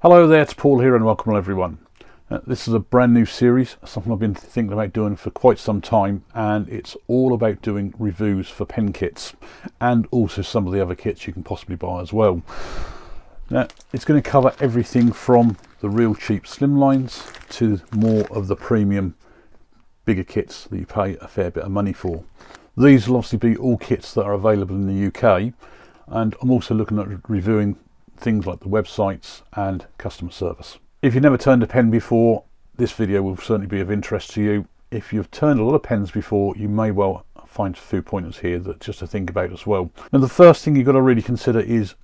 Hello there, it's Paul here and welcome everyone. This is a brand new series, something I've been thinking about doing for quite some time, and it's all about doing reviews for pen kits and also some of the other kits you can possibly buy as well. Now, it's going to cover everything from the real cheap slimlines to more of the premium bigger kits that you pay a fair bit of money for. These will obviously be all kits that are available in the UK, and I'm also looking at reviewing things like the websites and customer service. If you've never turned a pen before, this video will certainly be of interest to you. If you've turned a lot of pens before, you may well find a few pointers here that just to think about as well. Now, the first thing you've got to really consider is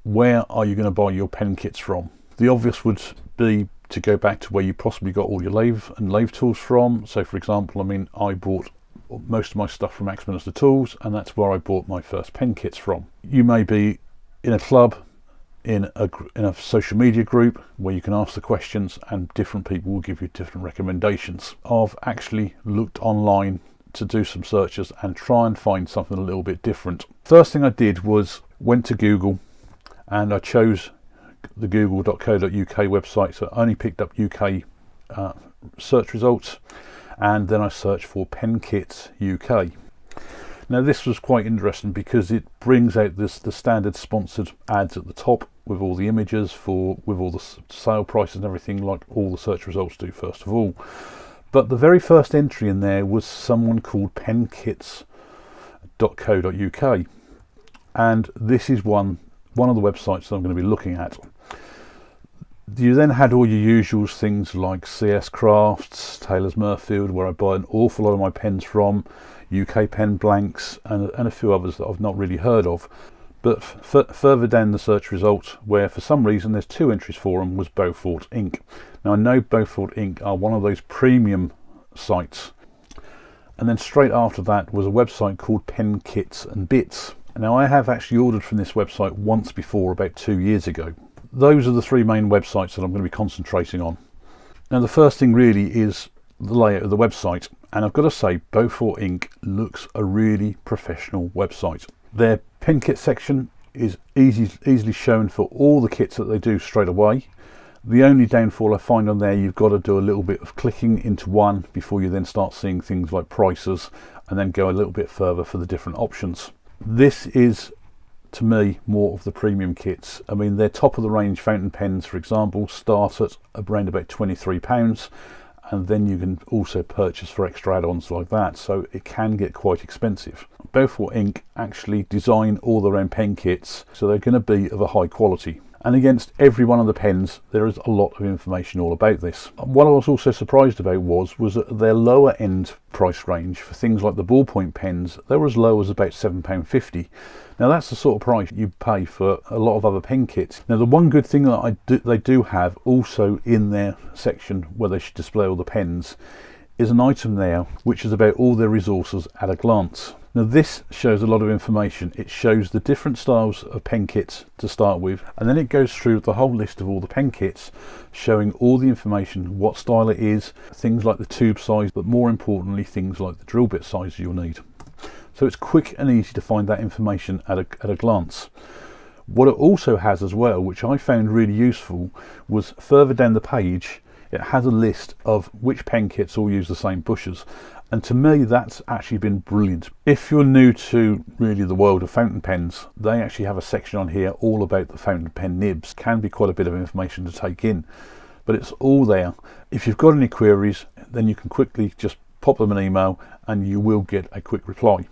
where are you going to buy your pen kits from? The obvious would be to go back to where you possibly got all your lathe tools from. So for example, I bought most of my stuff from Axminster Tools, and that's where I bought my first pen kits from. You may be in a club, in a social media group where you can ask the questions and different people will give you different recommendations. I've actually looked online to do some searches and try and find something a little bit different. First thing I did was went to Google and I chose the google.co.uk website, so I only picked up UK search results, and then I searched for pen kits UK. Now this was quite interesting because it brings out the standard sponsored ads at the top with all the images with all the sale prices and everything, like all the search results do first of all. But the very first entry in there was someone called penkits.co.uk, and this is one of the websites that I'm going to be looking at. You then had all your usuals, things like CS Crafts, Taylor's Murfield, where I buy an awful lot of my pens from, UK Pen Blanks, and a few others that I've not really heard of. But further down the search results, where for some reason there's two entries for them, was Beaufort Ink. Now I know Beaufort Ink are one of those premium sites. And then straight after that was a website called Pen Kits and Bits. Now I have actually ordered from this website once before, about 2 years ago. Those are the three main websites that I'm going to be concentrating on. Now the first thing really is the layout of the website, and I've got to say Beaufort Ink looks a really professional website. Their pen kit section is easily shown for all the kits that they do straight away. The only downfall I find on there, you've got to do a little bit of clicking into one before you then start seeing things like prices, and then go a little bit further for the different options. This is, to me, more of the premium kits. I mean, their top of the range fountain pens, for example, start at around about £23, and then you can also purchase for extra add-ons like that, so it can get quite expensive. Beaufort Ink actually design all their own pen kits, so they're going to be of a high quality. And against every one of the pens, there is a lot of information all about this. What I was also surprised about was that their lower end price range for things like the ballpoint pens, they were as low as about £7.50. Now that's the sort of price you pay for a lot of other pen kits. Now the one good thing that they do have also in their section where they should display all the pens is an item there which is about all their resources at a glance. Now this shows a lot of information. It shows the different styles of pen kits to start with, and then it goes through the whole list of all the pen kits, showing all the information, what style it is, things like the tube size, but more importantly things like the drill bit size you'll need. So it's quick and easy to find that information at a glance. What it also has as well, which I found really useful, was further down the page it has a list of which pen kits all use the same bushes. And to me, that's actually been brilliant. If you're new to really the world of fountain pens, they actually have a section on here all about the fountain pen nibs. Can be quite a bit of information to take in, but it's all there. If you've got any queries, then you can quickly just pop them an email and you will get a quick reply.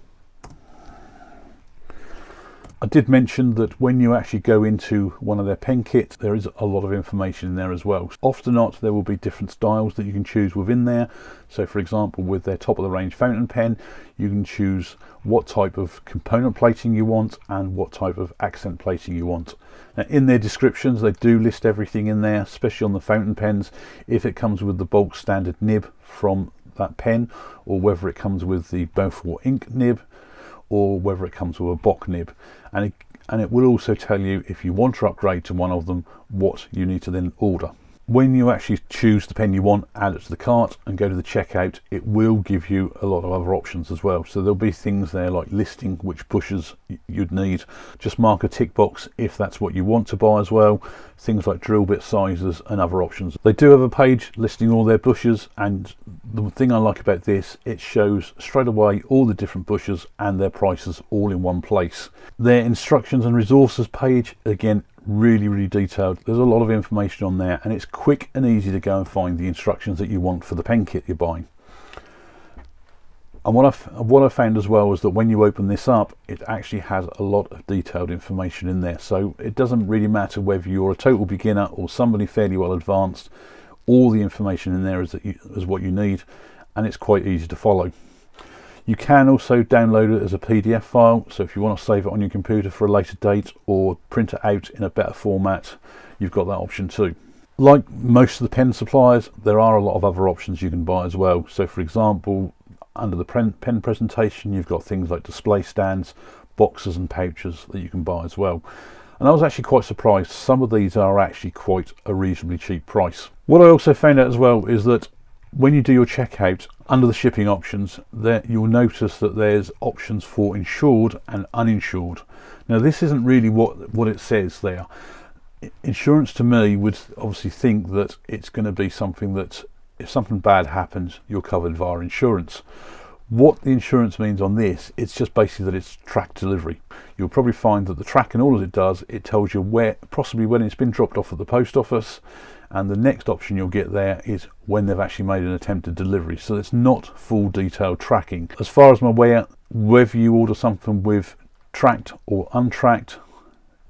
I did mention that when you actually go into one of their pen kits, there is a lot of information in there as well. Often not, there will be different styles that you can choose within there. So for example, with their top of the range fountain pen, you can choose what type of component plating you want and what type of accent plating you want. Now, in their descriptions, they do list everything in there, especially on the fountain pens, if it comes with the bulk standard nib from that pen, or whether it comes with the Beaufort Ink nib, or whether it comes with a Bock nib, and it will also tell you if you want to upgrade to one of them what you need to then order. when you actually choose the pen you want, add it to the cart and go to the checkout, it will give you a lot of other options as well. So there'll be things there like listing which bushes you'd need. Just mark a tick box if that's what you want to buy as well. Things like drill bit sizes and other options. They do have a page listing all their bushes, and the thing I like about this, it shows straight away all the different bushes and their prices all in one place. Their instructions and resources page, again, really detailed. There's a lot of information on there, and it's quick and easy to go and find the instructions that you want for the pen kit you're buying. And what I found as well is that when you open this up, it actually has a lot of detailed information in there. So it doesn't really matter whether you're a total beginner or somebody fairly well advanced. All the information in there is what you need, and it's quite easy to follow. You can also download it as a PDF file, so if you want to save it on your computer for a later date or print it out in a better format, you've got that option too. Like most of the pen suppliers, there are a lot of other options you can buy as well. So for example, under the pen presentation, you've got things like display stands, boxes and pouches that you can buy as well. And I was actually quite surprised, some of these are actually quite a reasonably cheap price. What I also found out as well is that when you do your checkout, under the shipping options, there you'll notice that there's options for insured and uninsured. Now this isn't really what it says there. Insurance to me would obviously think that it's going to be something that if something bad happens, you're covered via insurance. What the insurance means on this, it's just basically that it's tracked delivery. You'll probably find that the tracking, all it does, it tells you where, possibly when it's been dropped off at the post office, and the next option you'll get there is when they've actually made an attempted delivery. So it's not full detailed tracking. As far as I'm aware, whether you order something with tracked or untracked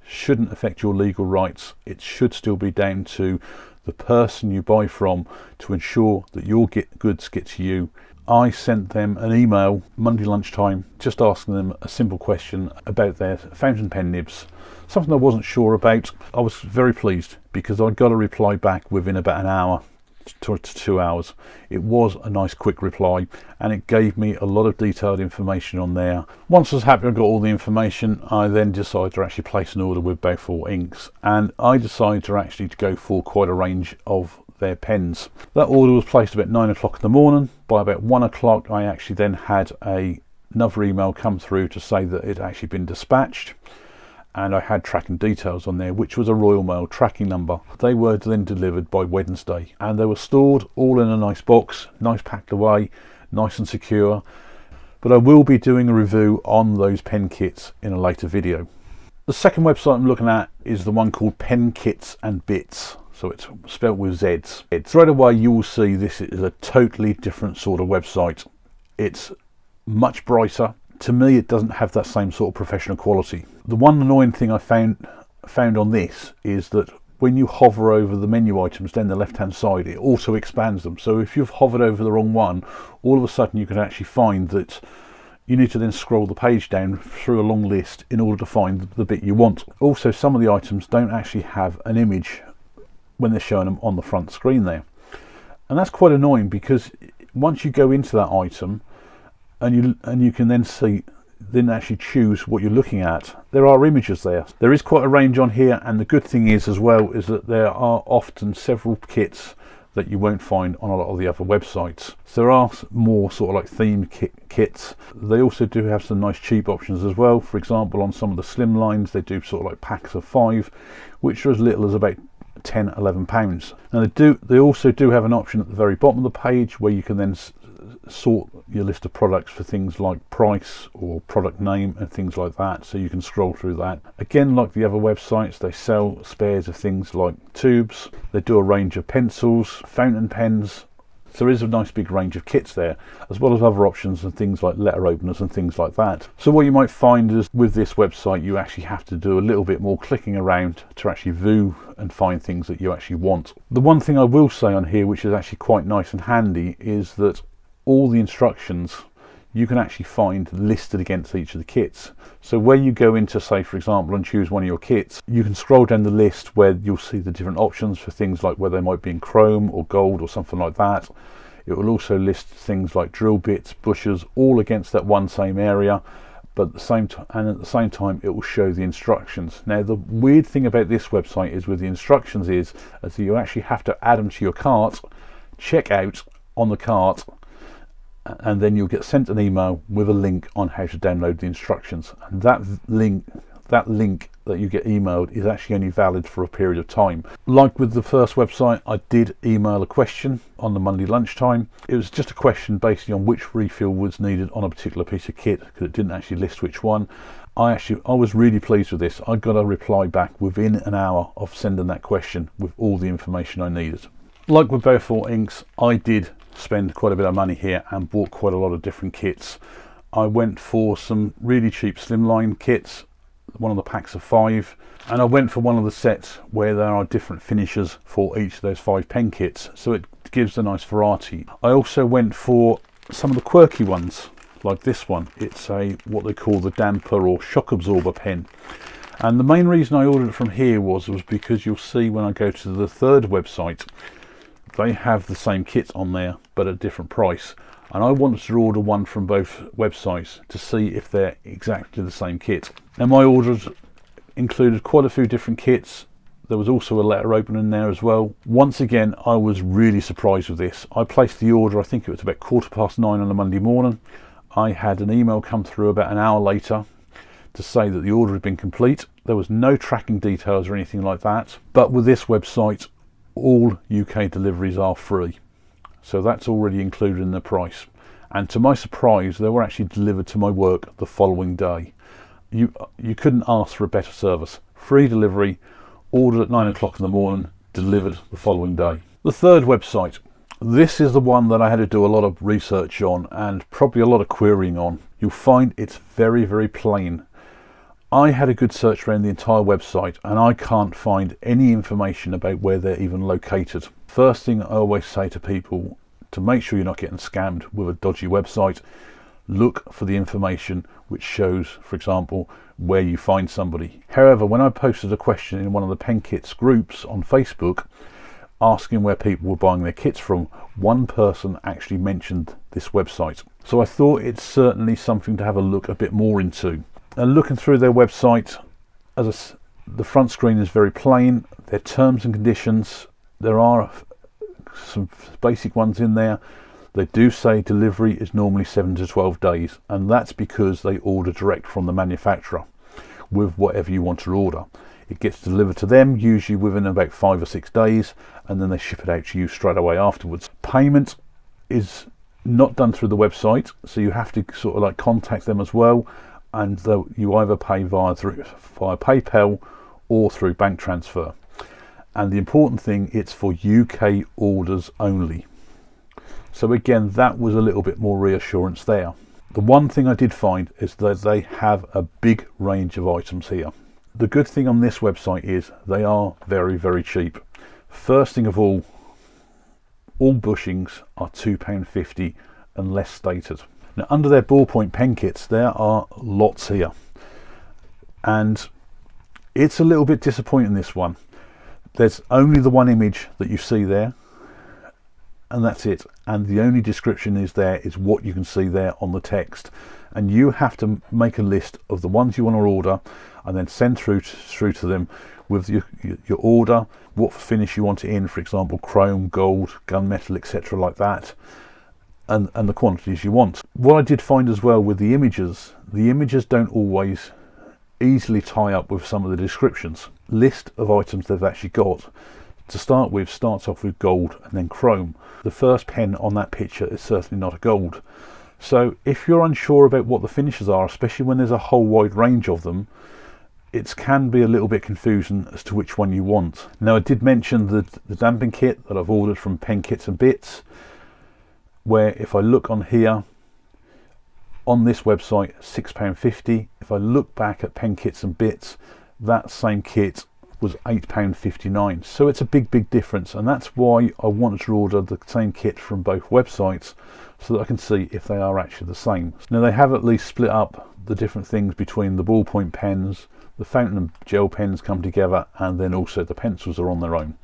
shouldn't affect your legal rights. It should still be down to the person you buy from to ensure that your goods get to you. I sent them an email Monday lunchtime just asking them a simple question about their fountain pen nibs, something I wasn't sure about. I was very pleased because I got a reply back within about an hour to 2 hours. It was a nice quick reply, and it gave me a lot of detailed information on there. Once I was happy I got all the information, I then decided to actually place an order with Beaufort Inks, and I decided to actually go for quite a range of their pens. That order was placed about 9 o'clock in the morning. By about 1 o'clock I actually then had another email come through to say that it had actually been dispatched, and I had tracking details on there, which was a Royal Mail tracking number. They were then delivered by Wednesday, and they were stored all in a nice box, nice packed away, nice and secure. But I will be doing a review on those pen kits in a later video. The second website I'm looking at is the one called Pen Kits and Bits. So it's spelled with Z's. Straight away you will see this is a totally different sort of website. It's much brighter. To me, it doesn't have that same sort of professional quality. The one annoying thing I found on this is that when you hover over the menu items down the left hand side, it auto expands them. So if you've hovered over the wrong one, all of a sudden you can actually find that you need to then scroll the page down through a long list in order to find the bit you want. Also, some of the items don't actually have an image when they're showing them on the front screen there, and that's quite annoying, because once you go into that item and you can then actually choose what you're looking at, there are images there. There is quite a range on here, and the good thing is as well is that there are often several kits that you won't find on a lot of the other websites. So there are more sort of like themed kits. They also do have some nice cheap options as well. For example, on some of the slim lines, they do sort of like packs of 5, which are as little as about £10–11. Now they also do have an option at the very bottom of the page where you can then sort your list of products for things like price or product name and things like that, so you can scroll through that. Again, like the other websites, they sell spares of things like tubes. They do a range of pencils, fountain pens. So there is a nice big range of kits there, as well as other options and things like letter openers and things like that. So what you might find is with this website, you actually have to do a little bit more clicking around to actually view and find things that you actually want. The one thing I will say on here, which is actually quite nice and handy, is that all the instructions you can actually find listed against each of the kits. So where you go into, say for example, and choose one of your kits, you can scroll down the list where you'll see the different options for things like whether they might be in chrome or gold or something like that. It will also list things like drill bits, bushes, all against that one same area. but at the same time it will show the instructions. Now the weird thing about this website is with the instructions is that you actually have to add them to your cart, check out on the cart, and then you'll get sent an email with a link on how to download the instructions. And that link that you get emailed is actually only valid for a period of time. Like with the first website, I did email a question on the Monday lunchtime. It was just a question basically on which refill was needed on a particular piece of kit, because it didn't actually list which one. I was really pleased with this. I got a reply back within an hour of sending that question with all the information I needed. Like with Beaufort inks, I did spend quite a bit of money here and bought quite a lot of different kits. I went for some really cheap slimline kits, one of the packs of 5, and I went for one of the sets where there are different finishes for each of those 5 pen kits, so it gives a nice variety. I also went for some of the quirky ones, like this one. It's what they call the damper or shock absorber pen, and the main reason I ordered it from here was because you'll see when I go to the third website, they have the same kits on there but at a different price, and I wanted to order one from both websites to see if they're exactly the same kit. Now my orders included quite a few different kits. There was also a letter opener in there as well. Once again, I was really surprised with this. I placed the order, I think it was about 9:15 on a Monday morning. I had an email come through about an hour later to say that the order had been complete. There was no tracking details or anything like that, but with this website all UK deliveries are free, so that's already included in the price. And to my surprise, they were actually delivered to my work the following day. You couldn't ask for a better service. Free delivery, ordered at 9 o'clock in the morning, delivered the following day. The third website, this is the one that I had to do a lot of research on and probably a lot of querying on. You'll find it's very, very plain. I had a good search around the entire website and I can't find any information about where they're even located. First thing I always say to people, to make sure you're not getting scammed with a dodgy website, look for the information which shows, for example, where you find somebody. However, when I posted a question in one of the Pen Kits groups on Facebook asking where people were buying their kits from, one person actually mentioned this website. So I thought it's certainly something to have a look a bit more into. And looking through their website, the front screen is very plain. Their terms and conditions, there are some basic ones in there. They do say delivery is normally 7 to 12 days, and that's because they order direct from the manufacturer with whatever you want to order. It gets delivered to them usually within about 5 or 6 days, and then they ship it out to you straight away afterwards. Payment is not done through the website, so you have to sort of like contact them as well, and you either pay via PayPal or through bank transfer. And the important thing, it's for UK orders only. So again, that was a little bit more reassurance there. The one thing I did find is that they have a big range of items here. The good thing on this website is they are very, very cheap. First thing of all bushings are £2.50 unless stated. Now under their ballpoint pen kits there are lots here, and it's a little bit disappointing, this one. There's only the one image that you see there, and that's it, and the only description is what you can see there on the text, and you have to make a list of the ones you want to order and then send through to them with your order, what finish you want it in, for example chrome, gold, gunmetal, etc. like that, and the quantities you want. What I did find as well with the images don't always easily tie up with some of the descriptions. List of items they've actually got to start with starts off with gold and then chrome. The first pen on that picture is certainly not a gold. So if you're unsure about what the finishes are, especially when there's a whole wide range of them, it can be a little bit confusing as to which one you want. Now I did mention the damping kit that I've ordered from Pen Kits and Bits, where if I look on here on this website, £6.50. If I look back at Pen Kits and Bits, that same kit was £8.59. So it's a big difference, and that's why I wanted to order the same kit from both websites so that I can see if they are actually the same. Now they have at least split up the different things between the ballpoint pens, the fountain and gel pens come together, and then also the pencils are on their own.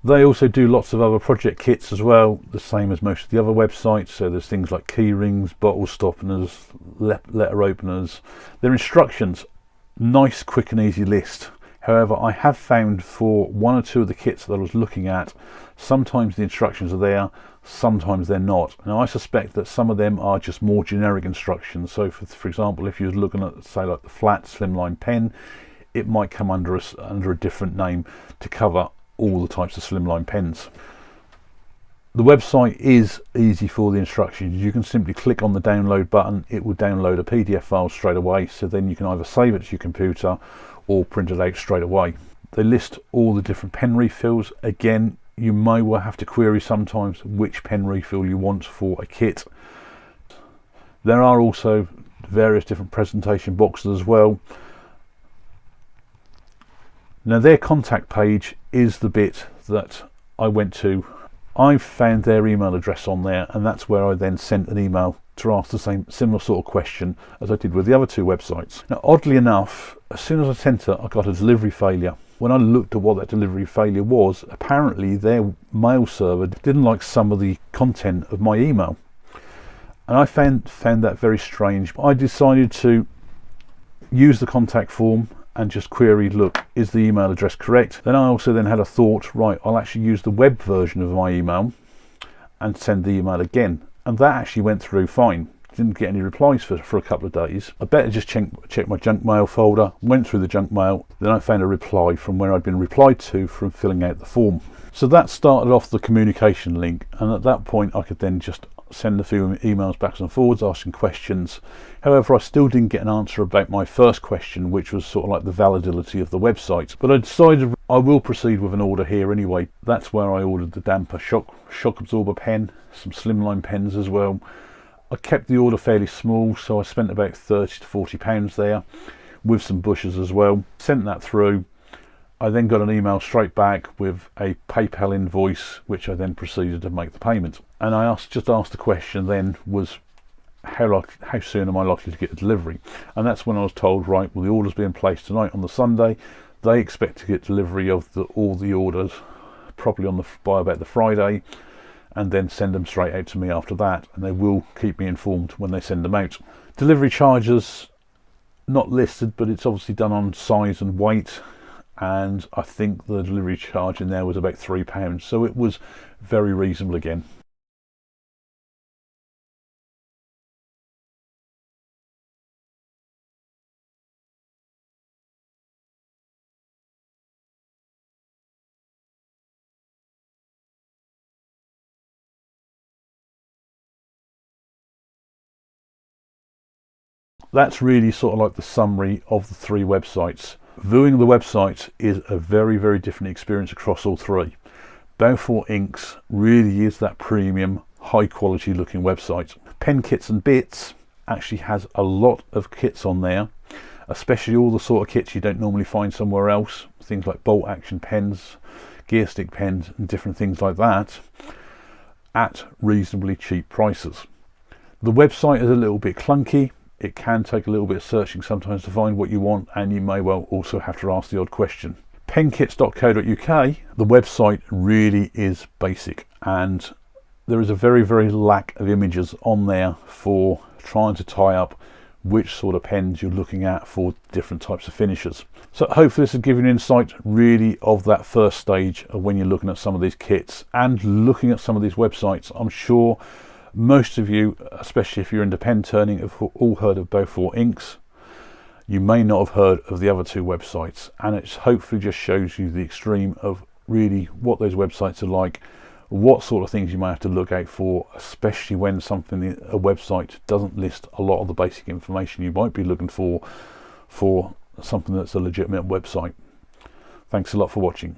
They also do lots of other project kits as well, the same as most of the other websites. So there's things like key rings, bottle stoppers, letter openers. Their instructions, nice, quick and easy list. However, I have found for one or two of the kits that I was looking at, sometimes the instructions are there, sometimes they're not. Now I suspect that some of them are just more generic instructions. So for example, if you was looking at, say, like the flat slimline pen, it might come under a different name to cover all the types of slimline pens. The website is easy for the instructions. You can simply click on the download button, it will download a PDF file straight away, so then you can either save it to your computer or print it out straight away. They list all the different pen refills. Again, you may well have to query sometimes which pen refill you want for a kit. There are also various different presentation boxes as well. Now their contact page is the bit that I went to. I found their email address on there, and that's where I then sent an email to ask the similar sort of question as I did with the other two websites. Now oddly enough, as soon as I sent it, I got a delivery failure. When I looked at what that delivery failure was, apparently their mail server didn't like some of the content of my email, and I found that very strange. I decided to use the contact form and just queried, look, is the email address correct? Then I also then had a thought, right, I'll actually use the web version of my email and send the email again. And that actually went through fine. Didn't get any replies for a couple of days. I better just check my junk mail folder, went through the junk mail, then I found a reply from where I'd been replied to from filling out the form. So that started off the communication link, and at that point I could then just send a few emails backwards and forwards asking questions. However, I still didn't get an answer about my first question, which was sort of like the validity of the website. But I decided I will proceed with an order here anyway. That's where I ordered the damper shock absorber pen, some slimline pens as well. I kept the order fairly small, so I spent about £30 to £40 there, with some bushes as well. Sent that through. I then got an email straight back with a PayPal invoice, which I then proceeded to make the payment. And I just asked the question then was, how soon am I likely to get a delivery? And that's when I was told, right, well, the order's being placed tonight on the Sunday. They expect to get delivery of all the orders probably by about the Friday, and then send them straight out to me after that, and they will keep me informed when they send them out. Delivery charges not listed, but it's obviously done on size and weight, and I think the delivery charge in there was about £3, so it was very reasonable again. That's really sort of like the summary of the three websites. Viewing the website is a very, very different experience across all three. Beaufort Inks really is that premium, high quality looking website. Pen Kits and Bits actually has a lot of kits on there, especially all the sort of kits you don't normally find somewhere else. Things like bolt action pens, gear stick pens and different things like that at reasonably cheap prices. The website is a little bit clunky. It can take a little bit of searching sometimes to find what you want, and you may well also have to ask the odd question. Penkits.co.uk, the website really is basic, and there is a very, very lack of images on there for trying to tie up which sort of pens you're looking at for different types of finishes. So hopefully this has given you an insight really of that first stage of when you're looking at some of these kits and looking at some of these websites. I'm sure most of you, especially if you're into pen turning, have all heard of Beaufort Inks. You may not have heard of the other two websites, and it hopefully just shows you the extreme of really what those websites are like, what sort of things you might have to look out for, especially when a website doesn't list a lot of the basic information you might be looking for something that's a legitimate website. Thanks a lot for watching.